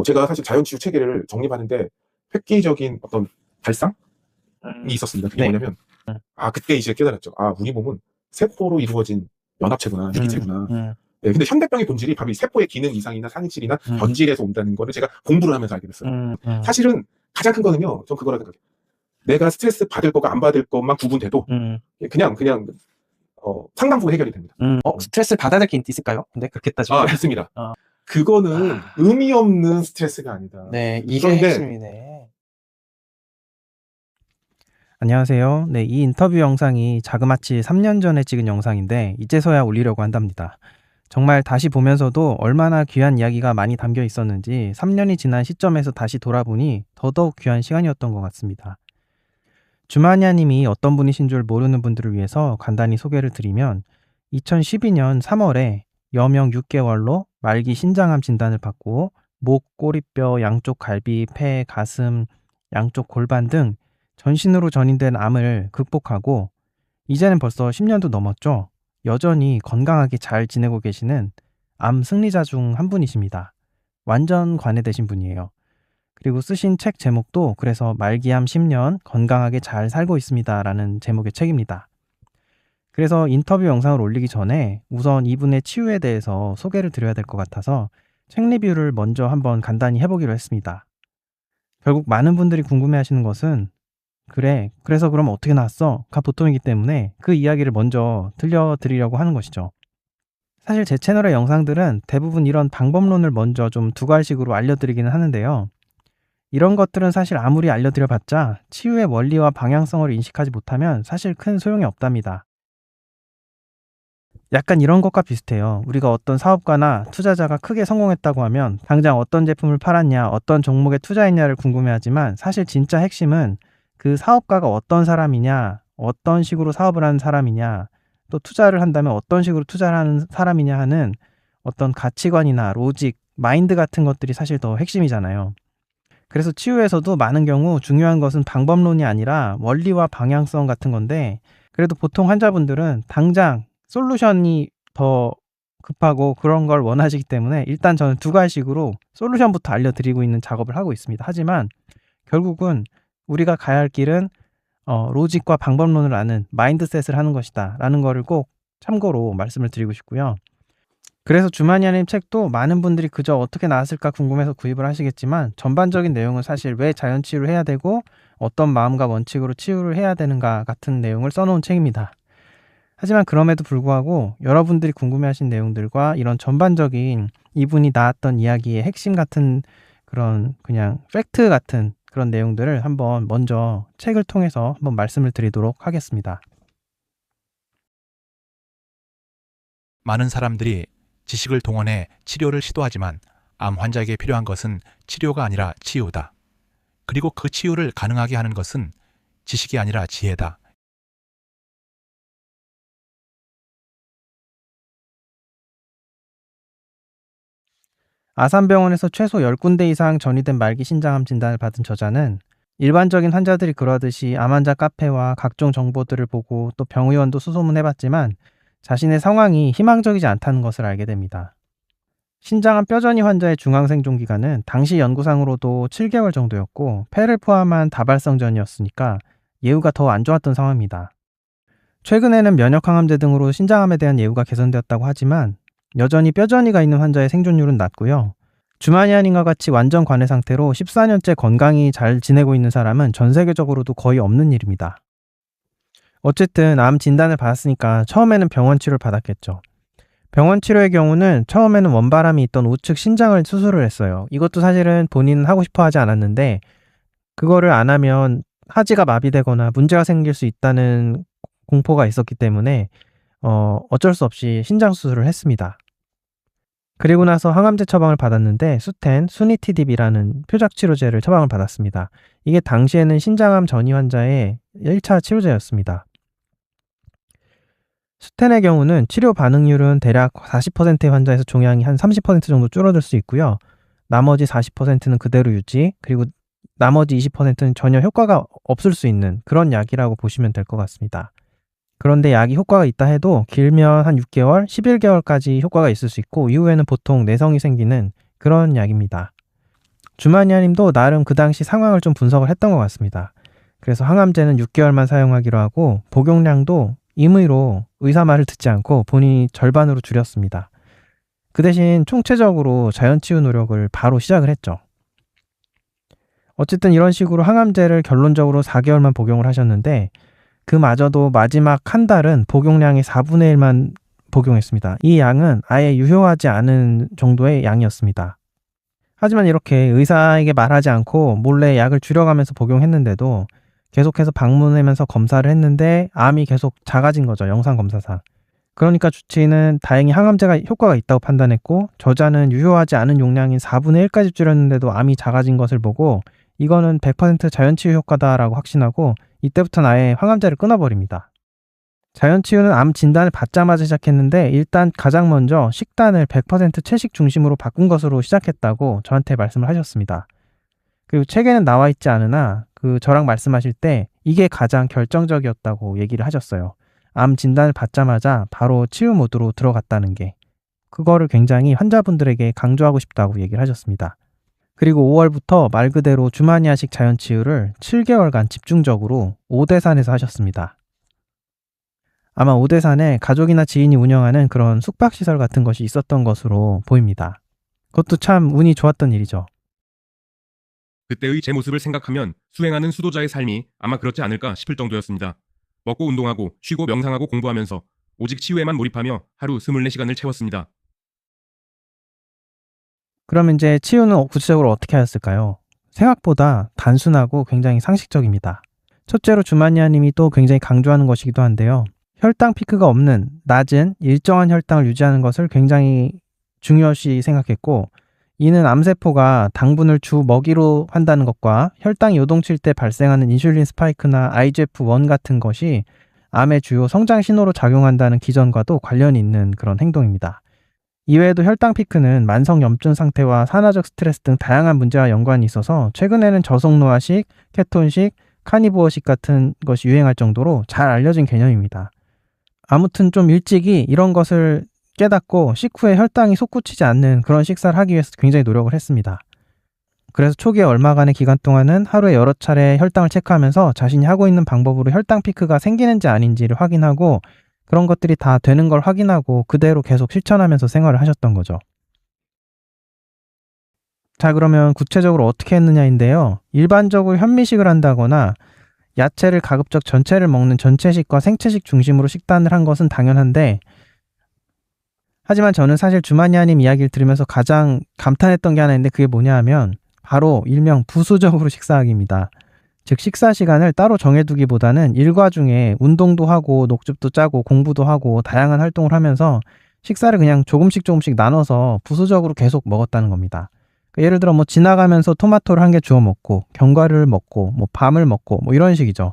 제가 사실 자연치유 체계를 정립하는데 획기적인 어떤 발상이 있었습니다. 그게 네. 뭐냐면 그때 이제 깨달았죠. 우리 몸은 세포로 이루어진 연합체구나, 유기체구나. 네, 근데 현대병의 본질이 바로 이 세포의 기능 이상이나 상실이나 변질에서 온다는 거를 제가 공부를 하면서 알게 됐어요. 사실은 가장 큰 거는요, 전 그거라 생각해요. 내가 스트레스 받을 거가 안 받을 것만 구분돼도 그냥 상당 부분 해결이 됩니다. 스트레스를 받아야 될 게 있을까요? 근데 그렇게 따지면 있습니다. 그거는 의미 없는 스트레스가 아니다. 네, 이게 그런데 핵심이네. 안녕하세요. 네, 이 인터뷰 영상이 자그마치 3년 전에 찍은 영상인데 이제서야 올리려고 한답니다. 정말 다시 보면서도 얼마나 귀한 이야기가 많이 담겨 있었는지 3년이 지난 시점에서 다시 돌아보니 더더욱 귀한 시간이었던 것 같습니다. 주마니아 님이 어떤 분이신 줄 모르는 분들을 위해서 간단히 소개를 드리면 2012년 3월에 여명 6개월로 말기 신장암 진단을 받고 목, 꼬리뼈, 양쪽 갈비, 폐, 가슴, 양쪽 골반 등 전신으로 전이된 암을 극복하고 이제는 벌써 10년도 넘었죠. 여전히 건강하게 잘 지내고 계시는 암 승리자 중 한 분이십니다. 완전 관해되신 분이에요. 그리고 쓰신 책 제목도 그래서 말기암 10년 건강하게 잘 살고 있습니다 라는 제목의 책입니다. 그래서 인터뷰 영상을 올리기 전에 우선 이분의 치유에 대해서 소개를 드려야 될 것 같아서 책 리뷰를 먼저 한번 간단히 해보기로 했습니다. 결국 많은 분들이 궁금해하시는 것은 그래서 그럼 어떻게 나왔어? 가 보통이기 때문에 그 이야기를 먼저 들려드리려고 하는 것이죠. 사실 제 채널의 영상들은 대부분 이런 방법론을 먼저 좀 두괄식으로 알려드리기는 하는데요. 이런 것들은 사실 아무리 알려드려봤자 치유의 원리와 방향성을 인식하지 못하면 사실 큰 소용이 없답니다. 약간 이런 것과 비슷해요. 우리가 어떤 사업가나 투자자가 크게 성공했다고 하면 당장 어떤 제품을 팔았냐, 어떤 종목에 투자했냐를 궁금해하지만 사실 진짜 핵심은 그 사업가가 어떤 사람이냐, 어떤 식으로 사업을 하는 사람이냐, 또 투자를 한다면 어떤 식으로 투자를 하는 사람이냐 하는 어떤 가치관이나 로직, 마인드 같은 것들이 사실 더 핵심이잖아요. 그래서 치유에서도 많은 경우 중요한 것은 방법론이 아니라 원리와 방향성 같은 건데 그래도 보통 환자분들은 당장 솔루션이 더 급하고 그런 걸 원하시기 때문에 일단 저는 두괄식으로 솔루션부터 알려드리고 있는 작업을 하고 있습니다. 하지만 결국은 우리가 가야 할 길은 로직과 방법론을 아는 마인드셋을 하는 것이다 라는 거를 꼭 참고로 말씀을 드리고 싶고요. 그래서 주마니아님 책도 많은 분들이 그저 어떻게 나왔을까 궁금해서 구입을 하시겠지만 전반적인 내용은 사실 왜 자연치유를 해야 되고 어떤 마음과 원칙으로 치유를 해야 되는가 같은 내용을 써놓은 책입니다. 하지만 그럼에도 불구하고 여러분들이 궁금해하신 내용들과 이런 전반적인 이분이 나왔던 이야기의 핵심 같은 그런 그냥 팩트 같은 그런 내용들을 한번 먼저 책을 통해서 한번 말씀을 드리도록 하겠습니다. 많은 사람들이 지식을 동원해 치료를 시도하지만 암 환자에게 필요한 것은 치료가 아니라 치유다. 그리고 그 치유를 가능하게 하는 것은 지식이 아니라 지혜다. 아산병원에서 최소 10군데 이상 전이된 말기 신장암 진단을 받은 저자는 일반적인 환자들이 그러듯이 암 환자 카페와 각종 정보들을 보고 또 병의원도 수소문해봤지만 자신의 상황이 희망적이지 않다는 것을 알게 됩니다. 신장암 뼈전이 환자의 중앙생존 기간은 당시 연구상으로도 7개월 정도였고 폐를 포함한 다발성전이었으니까 예후가 더 안 좋았던 상황입니다. 최근에는 면역항암제 등으로 신장암에 대한 예후가 개선되었다고 하지만 여전히 뼈전이가 있는 환자의 생존율은 낮고요. 주마니아님과 같이 완전 관해 상태로 14년째 건강히 잘 지내고 있는 사람은 전 세계적으로도 거의 없는 일입니다. 어쨌든 암 진단을 받았으니까 처음에는 병원 치료를 받았겠죠. 병원 치료의 경우는 처음에는 원바람이 있던 우측 신장을 수술을 했어요. 이것도 사실은 본인은 하고 싶어 하지 않았는데 그거를 안 하면 하지가 마비되거나 문제가 생길 수 있다는 공포가 있었기 때문에 어쩔 수 없이 신장 수술을 했습니다. 그리고 나서 항암제 처방을 받았는데 수텐, 수니티딥이라는 표적치료제를 처방을 받았습니다. 이게 당시에는 신장암 전이 환자의 1차 치료제였습니다. 수텐의 경우는 치료 반응률은 대략 40%의 환자에서 종양이 한 30% 정도 줄어들 수 있고요. 나머지 40%는 그대로 유지, 그리고 나머지 20%는 전혀 효과가 없을 수 있는 그런 약이라고 보시면 될 것 같습니다. 그런데 약이 효과가 있다 해도 길면 한 6개월, 11개월까지 효과가 있을 수 있고 이후에는 보통 내성이 생기는 그런 약입니다. 주마니아님도 나름 그 당시 상황을 좀 분석을 했던 것 같습니다. 그래서 항암제는 6개월만 사용하기로 하고 복용량도 임의로 의사 말을 듣지 않고 본인이 절반으로 줄였습니다. 그 대신 총체적으로 자연치유 노력을 바로 시작을 했죠. 어쨌든 이런 식으로 항암제를 결론적으로 4개월만 복용을 하셨는데 그마저도 마지막 한 달은 복용량의 4분의 1만 복용했습니다. 이 양은 아예 유효하지 않은 정도의 양이었습니다. 하지만 이렇게 의사에게 말하지 않고 몰래 약을 줄여가면서 복용했는데도 계속해서 방문하면서 검사를 했는데 암이 계속 작아진 거죠. 영상검사상. 그러니까 주치의는 다행히 항암제가 효과가 있다고 판단했고 저자는 유효하지 않은 용량인 4분의 1까지 줄였는데도 암이 작아진 것을 보고 이거는 100% 자연치유 효과다라고 확신하고 이때부터는 아예 항암제를 끊어버립니다. 자연치유는 암 진단을 받자마자 시작했는데 일단 가장 먼저 식단을 100% 채식 중심으로 바꾼 것으로 시작했다고 저한테 말씀을 하셨습니다. 그리고 책에는 나와 있지 않으나 저랑 말씀하실 때 이게 가장 결정적이었다고 얘기를 하셨어요. 암 진단을 받자마자 바로 치유 모드로 들어갔다는 게 그거를 굉장히 환자분들에게 강조하고 싶다고 얘기를 하셨습니다. 그리고 5월부터 말 그대로 주마니아식 자연치유를 7개월간 집중적으로 오대산에서 하셨습니다. 아마 오대산에 가족이나 지인이 운영하는 그런 숙박시설 같은 것이 있었던 것으로 보입니다. 그것도 참 운이 좋았던 일이죠. 그때의 제 모습을 생각하면 수행하는 수도자의 삶이 아마 그렇지 않을까 싶을 정도였습니다. 먹고 운동하고 쉬고 명상하고 공부하면서 오직 치유에만 몰입하며 하루 24시간을 채웠습니다. 그러면 이제 치유는 구체적으로 어떻게 하였을까요? 생각보다 단순하고 굉장히 상식적입니다. 첫째로 주마니아님이 또 굉장히 강조하는 것이기도 한데요. 혈당 피크가 없는 낮은 일정한 혈당을 유지하는 것을 굉장히 중요시 생각했고 이는 암세포가 당분을 주 먹이로 한다는 것과 혈당이 요동칠 때 발생하는 인슐린 스파이크나 IGF-1 같은 것이 암의 주요 성장 신호로 작용한다는 기전과도 관련이 있는 그런 행동입니다. 이외에도 혈당 피크는 만성 염증 상태와 산화적 스트레스 등 다양한 문제와 연관이 있어서 최근에는 저속노화식, 케톤식, 카니보어식 같은 것이 유행할 정도로 잘 알려진 개념입니다. 아무튼 좀 일찍이 이런 것을 깨닫고 식후에 혈당이 솟구치지 않는 그런 식사를 하기 위해서 굉장히 노력을 했습니다. 그래서 초기에 얼마간의 기간 동안은 하루에 여러 차례 혈당을 체크하면서 자신이 하고 있는 방법으로 혈당 피크가 생기는지 아닌지를 확인하고 그런 것들이 다 되는 걸 확인하고 그대로 계속 실천하면서 생활을 하셨던 거죠. 자, 그러면 구체적으로 어떻게 했느냐인데요. 일반적으로 현미식을 한다거나 야채를 가급적 전체를 먹는 전체식과 생채식 중심으로 식단을 한 것은 당연한데 하지만 저는 사실 주마니아님 이야기를 들으면서 가장 감탄했던 게 하나 있는데 그게 뭐냐 하면 바로 일명 부수적으로 식사하기입니다. 즉 식사 시간을 따로 정해두기보다는 일과 중에 운동도 하고 녹즙도 짜고 공부도 하고 다양한 활동을 하면서 식사를 그냥 조금씩 나눠서 부수적으로 계속 먹었다는 겁니다. 예를 들어 지나가면서 토마토를 한 개 주워 먹고 견과류를 먹고 밤을 먹고 이런 식이죠.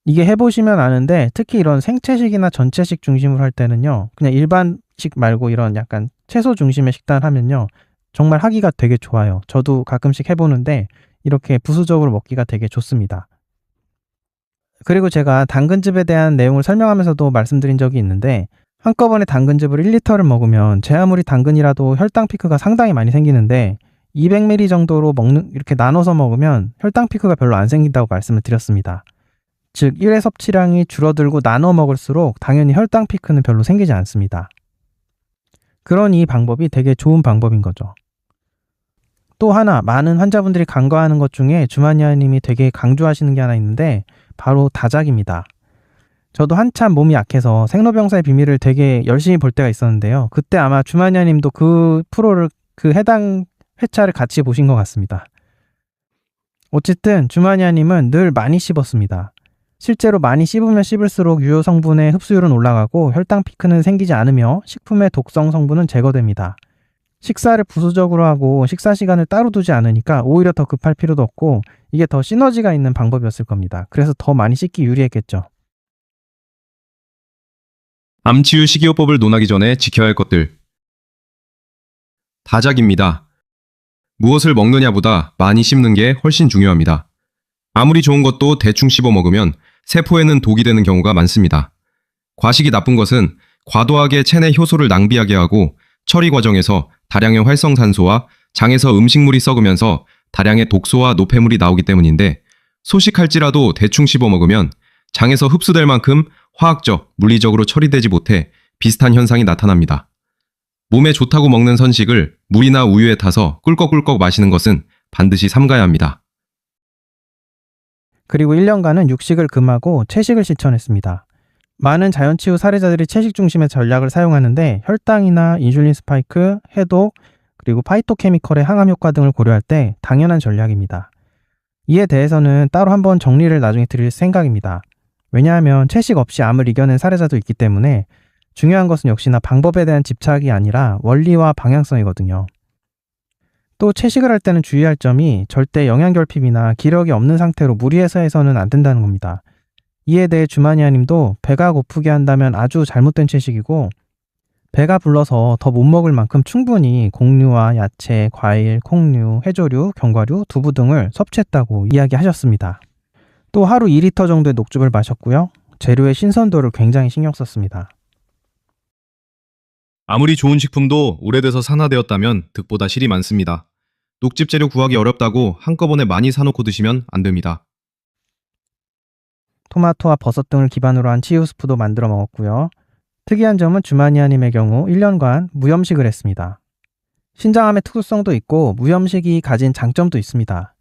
이게 해보시면 아는데 특히 이런 생채식이나 전체식 중심으로 할 때는요. 그냥 일반식 말고 이런 약간 채소 중심의 식단을 하면요. 정말 하기가 되게 좋아요. 저도 가끔씩 해보는데 이렇게 부수적으로 먹기가 되게 좋습니다. 그리고 제가 당근즙에 대한 내용을 설명하면서도 말씀드린 적이 있는데 한꺼번에 당근즙을 1리터를 먹으면 제 아무리 당근이라도 혈당 피크가 상당히 많이 생기는데 200ml 정도로 이렇게 나눠서 먹으면 혈당 피크가 별로 안 생긴다고 말씀을 드렸습니다. 즉 1회 섭취량이 줄어들고 나눠 먹을수록 당연히 혈당 피크는 별로 생기지 않습니다. 그런 이 방법이 되게 좋은 방법인 거죠. 또 하나 많은 환자분들이 간과하는 것 중에 주마니아님이 되게 강조하시는 게 하나 있는데 바로 다작입니다. 저도 한참 몸이 약해서 생로병사의 비밀을 되게 열심히 볼 때가 있었는데요. 그때 아마 주마니아님도 그 프로를 그 해당 회차를 같이 보신 것 같습니다. 어쨌든 주마니아님은 늘 많이 씹었습니다. 실제로 많이 씹으면 씹을수록 유효 성분의 흡수율은 올라가고 혈당 피크는 생기지 않으며 식품의 독성 성분은 제거됩니다. 식사를 부수적으로 하고 식사 시간을 따로 두지 않으니까 오히려 더 급할 필요도 없고 이게 더 시너지가 있는 방법이었을 겁니다. 그래서 더 많이 씹기 유리했겠죠. 암치유 식이요법을 논하기 전에 지켜야 할 것들. 다작입니다. 무엇을 먹느냐보다 많이 씹는 게 훨씬 중요합니다. 아무리 좋은 것도 대충 씹어 먹으면 세포에는 독이 되는 경우가 많습니다. 과식이 나쁜 것은 과도하게 체내 효소를 낭비하게 하고 처리 과정에서 다량의 활성산소와 장에서 음식물이 썩으면서 다량의 독소와 노폐물이 나오기 때문인데 소식할지라도 대충 씹어 먹으면 장에서 흡수될 만큼 화학적, 물리적으로 처리되지 못해 비슷한 현상이 나타납니다. 몸에 좋다고 먹는 선식을 물이나 우유에 타서 꿀꺽꿀꺽 마시는 것은 반드시 삼가야 합니다. 그리고 1년간은 육식을 금하고 채식을 실천했습니다. 많은 자연치유 사례자들이 채식 중심의 전략을 사용하는데 혈당이나 인슐린 스파이크, 해독, 그리고 파이토케미컬의 항암 효과 등을 고려할 때 당연한 전략입니다. 이에 대해서는 따로 한번 정리를 나중에 드릴 생각입니다. 왜냐하면 채식 없이 암을 이겨낸 사례자도 있기 때문에 중요한 것은 역시나 방법에 대한 집착이 아니라 원리와 방향성이거든요. 또 채식을 할 때는 주의할 점이 절대 영양결핍이나 기력이 없는 상태로 무리해서 해서는 안 된다는 겁니다. 이에 대해 주마니아님도 배가 고프게 한다면 아주 잘못된 채식이고 배가 불러서 더 못 먹을 만큼 충분히 곡류와 야채, 과일, 콩류, 해조류, 견과류, 두부 등을 섭취했다고 이야기하셨습니다. 또 하루 2리터 정도의 녹즙을 마셨고요. 재료의 신선도를 굉장히 신경 썼습니다. 아무리 좋은 식품도 오래돼서 산화되었다면 득보다 실이 많습니다. 녹즙 재료 구하기 어렵다고 한꺼번에 많이 사놓고 드시면 안 됩니다. 토마토와 버섯 등을 기반으로 한 치유 스프도 만들어 먹었고요. 특이한 점은 주마니아님의 경우 1년간 무염식을 했습니다. 신장암의 특수성도 있고 무염식이 가진 장점도 있습니다.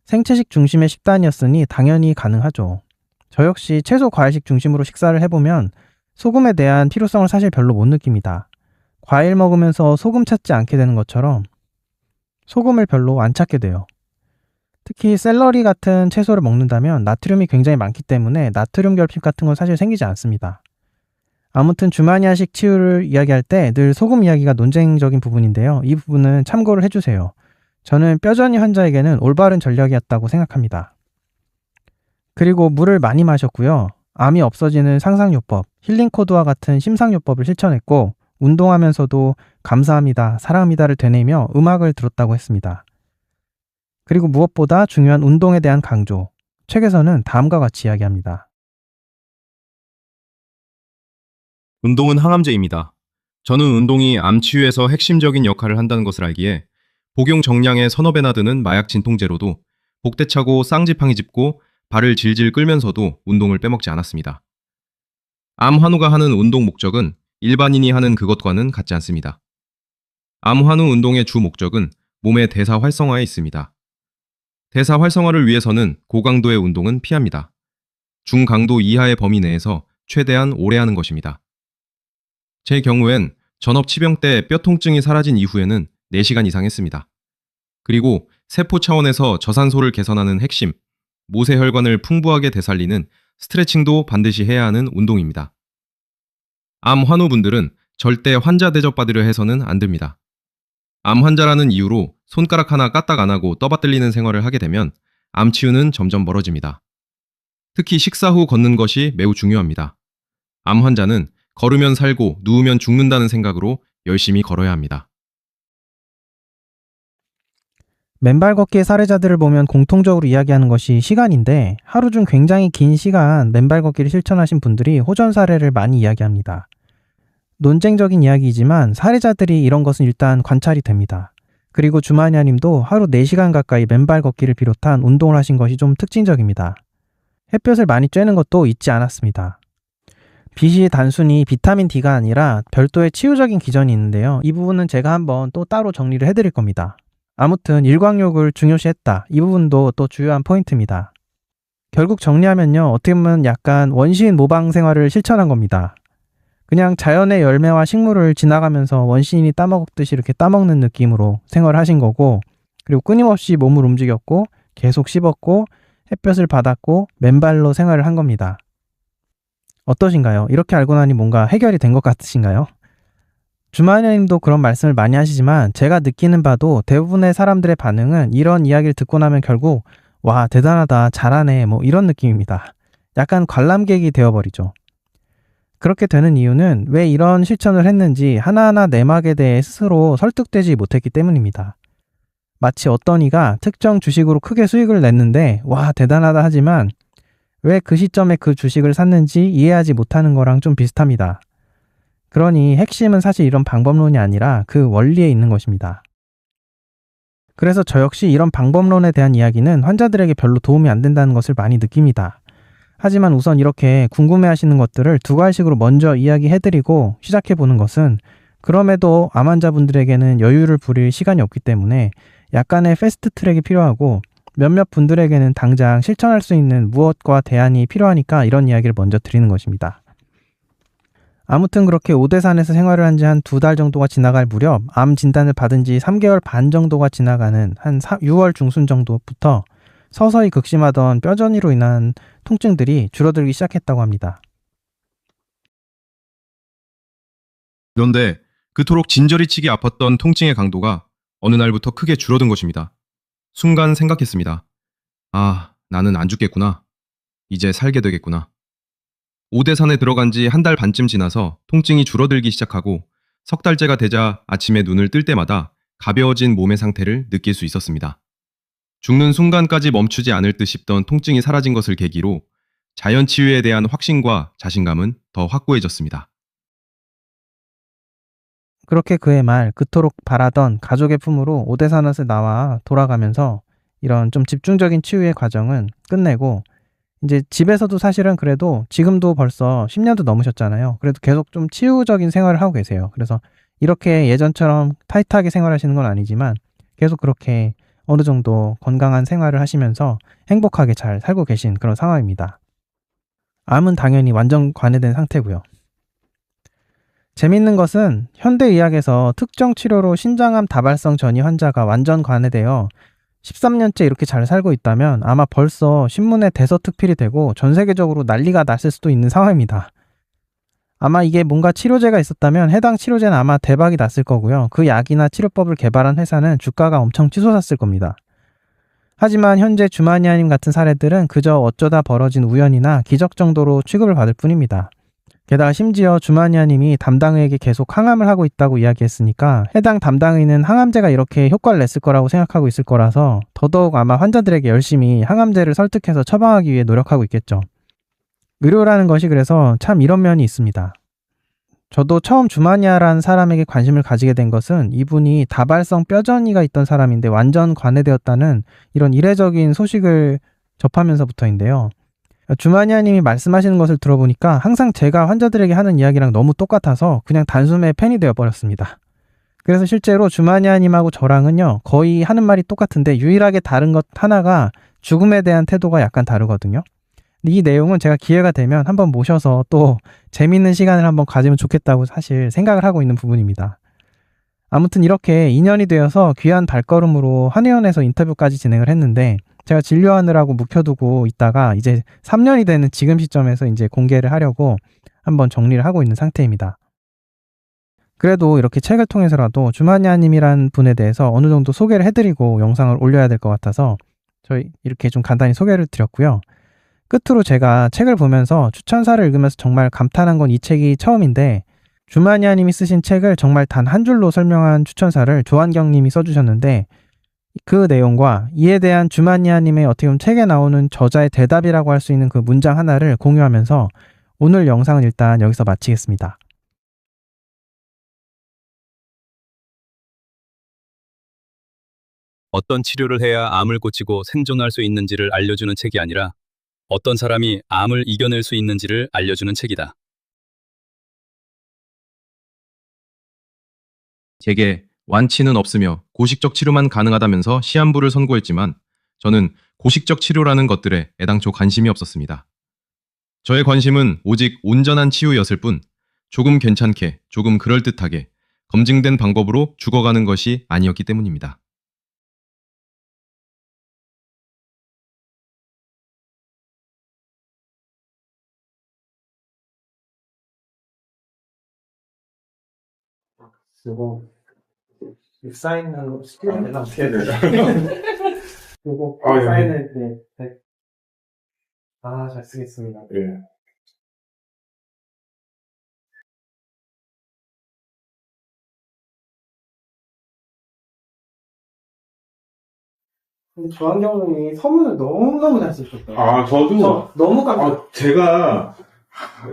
생채식 중심의 식단이었으니 당연히 가능하죠. 저 역시 채소 과일식 중심으로 식사를 해보면 소금에 대한 필요성을 사실 별로 못 느낍니다. 과일 먹으면서 소금 찾지 않게 되는 것처럼 소금을 별로 안 찾게 돼요. 특히 샐러리 같은 채소를 먹는다면 나트륨이 굉장히 많기 때문에 나트륨 결핍 같은 건 사실 생기지 않습니다. 아무튼 주마니아식 치유를 이야기할 때 늘 소금 이야기가 논쟁적인 부분인데요. 이 부분은 참고를 해주세요. 저는 뼈저리 환자에게는 올바른 전략이었다고 생각합니다. 그리고 물을 많이 마셨고요. 암이 없어지는 상상요법, 힐링코드와 같은 심상요법을 실천했고 운동하면서도 감사합니다, 사랑합니다를 되뇌며 음악을 들었다고 했습니다. 그리고 무엇보다 중요한 운동에 대한 강조. 책에서는 다음과 같이 이야기합니다. 운동은 항암제입니다. 저는 운동이 암 치유에서 핵심적인 역할을 한다는 것을 알기에 복용 정량의 서너 배나 드는 마약 진통제로도 복대 차고 쌍지팡이 짚고 발을 질질 끌면서도 운동을 빼먹지 않았습니다. 암 환우가 하는 운동 목적은 일반인이 하는 그것과는 같지 않습니다. 암 환우 운동의 주 목적은 몸의 대사 활성화에 있습니다. 대사 활성화를 위해서는 고강도의 운동은 피합니다. 중강도 이하의 범위 내에서 최대한 오래 하는 것입니다. 제 경우엔 전업 치병 때 뼈 통증이 사라진 이후에는 4시간 이상 했습니다. 그리고 세포 차원에서 저산소를 개선하는 핵심, 모세혈관을 풍부하게 되살리는 스트레칭도 반드시 해야 하는 운동입니다. 암 환우분들은 절대 환자 대접받으려 해서는 안 됩니다. 암 환자라는 이유로 손가락 하나 까딱 안 하고 떠받들리는 생활을 하게 되면 암 치유는 점점 멀어집니다. 특히 식사 후 걷는 것이 매우 중요합니다. 암 환자는 걸으면 살고 누우면 죽는다는 생각으로 열심히 걸어야 합니다. 맨발 걷기의 사례자들을 보면 공통적으로 이야기하는 것이 시간인데 하루 중 굉장히 긴 시간 맨발 걷기를 실천하신 분들이 호전 사례를 많이 이야기합니다. 논쟁적인 이야기이지만 사례자들이 이런 것은 일단 관찰이 됩니다. 그리고 주마니아님도 하루 4시간 가까이 맨발 걷기를 비롯한 운동을 하신 것이 좀 특징적입니다. 햇볕을 많이 쬐는 것도 잊지 않았습니다. 빛이 단순히 비타민 D가 아니라 별도의 치유적인 기전이 있는데요. 이 부분은 제가 한번 또 따로 정리를 해드릴 겁니다. 아무튼 일광욕을 중요시했다. 이 부분도 또 주요한 포인트입니다. 결국 정리하면요. 어떻게 보면 약간 원시인 모방 생활을 실천한 겁니다. 그냥 자연의 열매와 식물을 지나가면서 원시인이 따먹듯이 이렇게 따먹는 느낌으로 생활을 하신 거고, 그리고 끊임없이 몸을 움직였고 계속 씹었고 햇볕을 받았고 맨발로 생활을 한 겁니다. 어떠신가요? 이렇게 알고 나니 뭔가 해결이 된 것 같으신가요? 주마니아님도 그런 말씀을 많이 하시지만 제가 느끼는 바도 대부분의 사람들의 반응은 이런 이야기를 듣고 나면 결국 와 대단하다 잘하네 뭐 이런 느낌입니다. 약간 관람객이 되어버리죠. 그렇게 되는 이유는 왜 이런 실천을 했는지 하나하나 내막에 대해 스스로 설득되지 못했기 때문입니다. 마치 어떤 이가 특정 주식으로 크게 수익을 냈는데 와 대단하다 하지만 왜 그 시점에 그 주식을 샀는지 이해하지 못하는 거랑 좀 비슷합니다. 그러니 핵심은 사실 이런 방법론이 아니라 그 원리에 있는 것입니다. 그래서 저 역시 이런 방법론에 대한 이야기는 환자들에게 별로 도움이 안 된다는 것을 많이 느낍니다. 하지만 우선 이렇게 궁금해하시는 것들을 두 가지식으로 먼저 이야기해드리고 시작해보는 것은 그럼에도 암 환자분들에게는 여유를 부릴 시간이 없기 때문에 약간의 패스트 트랙이 필요하고 몇몇 분들에게는 당장 실천할 수 있는 무엇과 대안이 필요하니까 이런 이야기를 먼저 드리는 것입니다. 아무튼 그렇게 오대산에서 생활을 한 지 한 2달 정도가 지나갈 무렵 암 진단을 받은 지 3개월 반 정도가 지나가는 한 6월 중순 정도부터 서서히 극심하던 뼈전이로 인한 통증들이 줄어들기 시작했다고 합니다. 그런데 그토록 진저리치게 아팠던 통증의 강도가 어느 날부터 크게 줄어든 것입니다. 순간 생각했습니다. 아, 나는 안 죽겠구나. 이제 살게 되겠구나. 오대산에 들어간 지 한 달 반쯤 지나서 통증이 줄어들기 시작하고 석 달째가 되자 아침에 눈을 뜰 때마다 가벼워진 몸의 상태를 느낄 수 있었습니다. 죽는 순간까지 멈추지 않을 듯 싶던 통증이 사라진 것을 계기로 자연 치유에 대한 확신과 자신감은 더 확고해졌습니다. 그렇게 그의 말, 그토록 바라던 가족의 품으로 오대산에서 나와 돌아가면서 이런 좀 집중적인 치유의 과정은 끝내고 이제 집에서도 사실은 그래도 지금도 벌써 10년도 넘으셨잖아요. 그래도 계속 좀 치유적인 생활을 하고 계세요. 그래서 이렇게 예전처럼 타이트하게 생활하시는 건 아니지만 계속 그렇게 어느 정도 건강한 생활을 하시면서 행복하게 잘 살고 계신 그런 상황입니다. 암은 당연히 완전 관해된 상태고요. 재밌는 것은 현대의학에서 특정 치료로 신장암 다발성 전이 환자가 완전 관해되어 13년째 이렇게 잘 살고 있다면 아마 벌써 신문에 대서특필이 되고 전 세계적으로 난리가 났을 수도 있는 상황입니다. 아마 이게 뭔가 치료제가 있었다면 해당 치료제는 아마 대박이 났을 거고요. 그 약이나 치료법을 개발한 회사는 주가가 엄청 치솟았을 겁니다. 하지만 현재 주마니아님 같은 사례들은 그저 어쩌다 벌어진 우연이나 기적 정도로 취급을 받을 뿐입니다. 게다가 심지어 주마니아님이 담당의에게 계속 항암을 하고 있다고 이야기했으니까 해당 담당의는 항암제가 이렇게 효과를 냈을 거라고 생각하고 있을 거라서 더더욱 아마 환자들에게 열심히 항암제를 설득해서 처방하기 위해 노력하고 있겠죠. 의료라는 것이 그래서 참 이런 면이 있습니다. 저도 처음 주마니아라는 사람에게 관심을 가지게 된 것은 이분이 다발성 뼈전이가 있던 사람인데 완전 관해되었다는 이런 이례적인 소식을 접하면서부터인데요. 주마니아님이 말씀하시는 것을 들어보니까 항상 제가 환자들에게 하는 이야기랑 너무 똑같아서 그냥 단숨에 팬이 되어버렸습니다. 그래서 실제로 주마니아님하고 저랑은요 거의 하는 말이 똑같은데 유일하게 다른 것 하나가 죽음에 대한 태도가 약간 다르거든요. 이 내용은 제가 기회가 되면 한번 모셔서 또 재밌는 시간을 한번 가지면 좋겠다고 사실 생각을 하고 있는 부분입니다. 아무튼 이렇게 2년이 되어서 귀한 발걸음으로 한의원에서 인터뷰까지 진행을 했는데 제가 진료하느라고 묵혀두고 있다가 이제 3년이 되는 지금 시점에서 이제 공개를 하려고 한번 정리를 하고 있는 상태입니다. 그래도 이렇게 책을 통해서라도 주마니아님이란 분에 대해서 어느 정도 소개를 해드리고 영상을 올려야 될 것 같아서 저희 이렇게 좀 간단히 소개를 드렸고요. 끝으로 제가 책을 보면서 추천사를 읽으면서 정말 감탄한 건 이 책이 처음인데 주마니아님이 쓰신 책을 정말 단 한 줄로 설명한 추천사를 조한경님이 써주셨는데 그 내용과 이에 대한 주마니아님의 어떻게 보면 책에 나오는 저자의 대답이라고 할 수 있는 그 문장 하나를 공유하면서 오늘 영상은 일단 여기서 마치겠습니다. 어떤 치료를 해야 암을 고치고 생존할 수 있는지를 알려주는 책이 아니라 어떤 사람이 암을 이겨낼 수 있는지를 알려주는 책이다. 제게 완치는 없으며 고식적 치료만 가능하다면서 시한부를 선고했지만 저는 고식적 치료라는 것들에 애당초 관심이 없었습니다. 저의 관심은 오직 온전한 치유였을 뿐 조금 괜찮게, 조금 그럴듯하게 검증된 방법으로 죽어가는 것이 아니었기 때문입니다. 요거 사인하는 거 시키면 되나 어떻게 해야 되나? 요거 예. 사인을 네. 아, 잘 쓰겠습니다. 예. 근데 조한경님이 서문을 너무너무 잘 쓰셨어요. 아, 저도, 너무 깜짝. 제가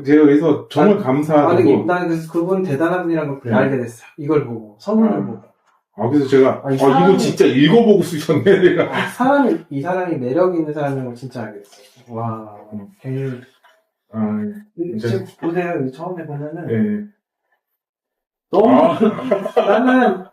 그래서 정말 감사하고. 난 그래서 그분 대단한 분이라는 걸 네. 알게 됐어요. 이걸 보고, 서문을 보고. 그래서 제가, 아니, 이거 사람이- 진짜 읽어보고 쓰셨네, 내가. 이 사람이 매력 있는 사람인 걸 진짜 알겠어. 와, 괜히. 지금 보세요. 처음에 보면은. 네. 너무, 나는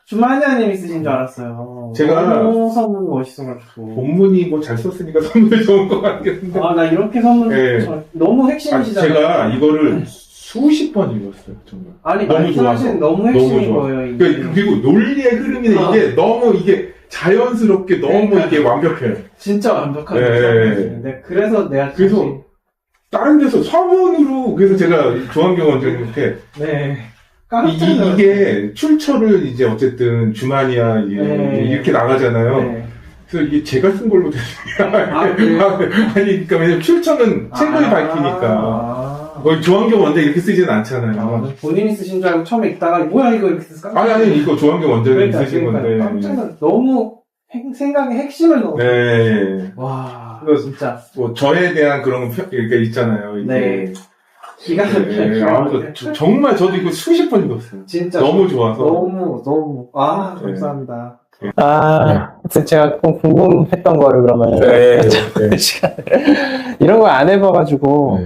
주마니아님이 쓰신 줄 알았어요. 제가- 너무 선물 멋있어가지고. 본문이 뭐 잘 썼으니까 선물이 좋은 것 같겠는데. 나 이렇게 선물, 네. 너무 핵심이시잖아요. 제가 이거를 수십 번 읽었어요, 정말. 아니, 너무 말씀하신 좋아서. 너무 핵심인 너무 좋아. 거예요, 이게. 그리고 논리의 흐름이나 이게 너무 이게 자연스럽게 너무 그러니까. 이게 완벽해요. 진짜 완벽한 네. 거예요. 그래서 내가 그래서 사실- 다른 데서 서문으로, 그래서 제가 조한경 원장님한테 네. 깜짝 놀랐어요. 이게 출처를 이제 어쨌든 주마니아 네. 이렇게 나가잖아요. 네. 그래서 이게 제가 쓴 걸로 됐어요. 그래요? 아니, 그러니까 왜냐면 출처는 책을 밝히니까. 거의 조한경 원장 이렇게 쓰지는 않잖아요. 본인이 쓰신 줄 알고 처음에 읽다가 뭐야 이거 이렇게 깜짝 아니, 이거 조한경 원장님이 쓰신 건데. 깜짝 놀랐어요. 너무 생각의 핵심을 넣어. 네. 와, 그래서 진짜 뭐 저에 대한 그런 그러니까 있잖아요. 이게. 네. 기가 네. 막혀요. 정말 저도 이거 수십 번 읽었어요. 진짜 너무 좋아서. 너무 네. 감사합니다. 제가 궁금했던 거를 그러면 네. 시간 이런 거 안 해봐가지고 네.